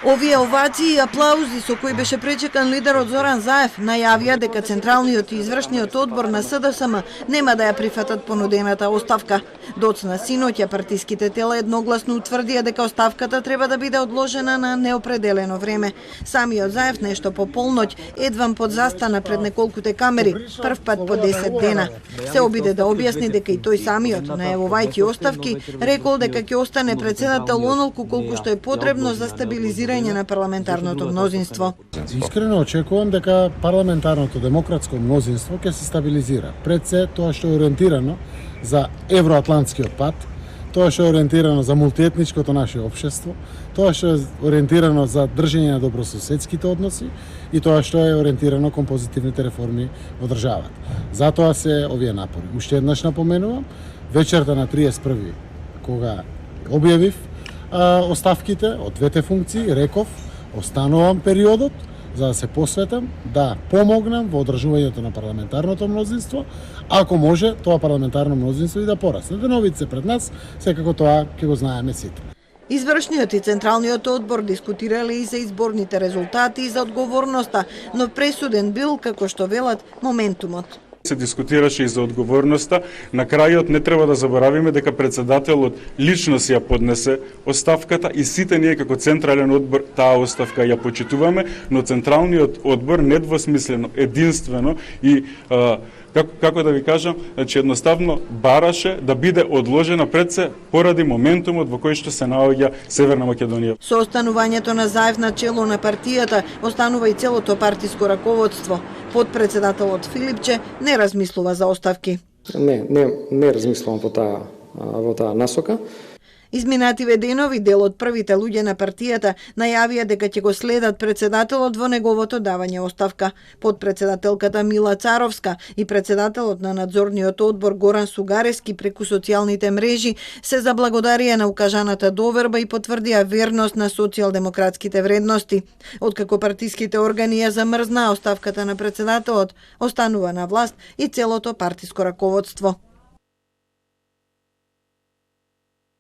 Овие овации и аплаузи со кои беше пречекан лидерот Зоран Заев најавија дека Централниот и извршниот одбор на СДСМ нема да ја прифатат понудената оставка. Доцна синоќа партиските тела едногласно утврдија дека оставката треба да биде одложена на неопределено време. Самиот Заев нешто по полноќ едвам подзастана пред неколкуте камери, прв пат по 10 дена. Се обиде да објасни дека и тој самиот, најавувајќи оставки, рекол дека ќе остане председател онолку колку што е потребно за стабилизирање на парламентарното мнозинство. Искрено очекувам дека парламентарното демократско мнозинство ќе се стабилизира. Пред се тоа што е ориентирано за евроатлантскиот пат, тоа што е ориентирано за мултиетничкото наше општество, тоа што е ориентирано за држење на добрососедските односи и тоа што е ориентирано кон позитивните реформи во државата. Затоа се овие напори. Уште еднаш напоменувам, вечерта на 31 кога објавив оставките од двете функции, реков, останувам периодот за да се посветам, да помогнам во одржувањето на парламентарното мнозинство, ако може тоа парламентарно мнозинство и да порасне. Деновите се пред нас, секако тоа ќе го знаеме сите. Извршниот и Централниот одбор дискутирале и за изборните резултати и за одговорноста, но пресуден бил, како што велат, моментумот. Се дискутираше и за одговорноста. На крајот не треба да заборавиме дека председателот лично си ја поднесе оставката и сите ние како Централен одбор таа оставка ја почитуваме, но Централниот одбор недвосмислено, единствено и како да ви кажам, значи едноставно бараше да биде одложена пред се поради моментумот во кој што се наоѓа Северна Македонија. Со останувањето на Заев на чело на партијата, останува и целото партиско раководство. Подпредседателот Филипче не размислува за оставки. Не размислувам во таа насока. Изминативе денови дел од првите луѓе на партијата најавија дека ќе го следат председателот во неговото давање оставка. Подпредседателката Мила Царовска и председателот на надзорниот одбор Горан Сугарески преку социјалните мрежи се заблагодарија на укажаната доверба и потврдија верност на социјалдемократските вредности. Откако партиските органи ја замрзнаа оставката на председателот, останува на власт и целото партиско раководство.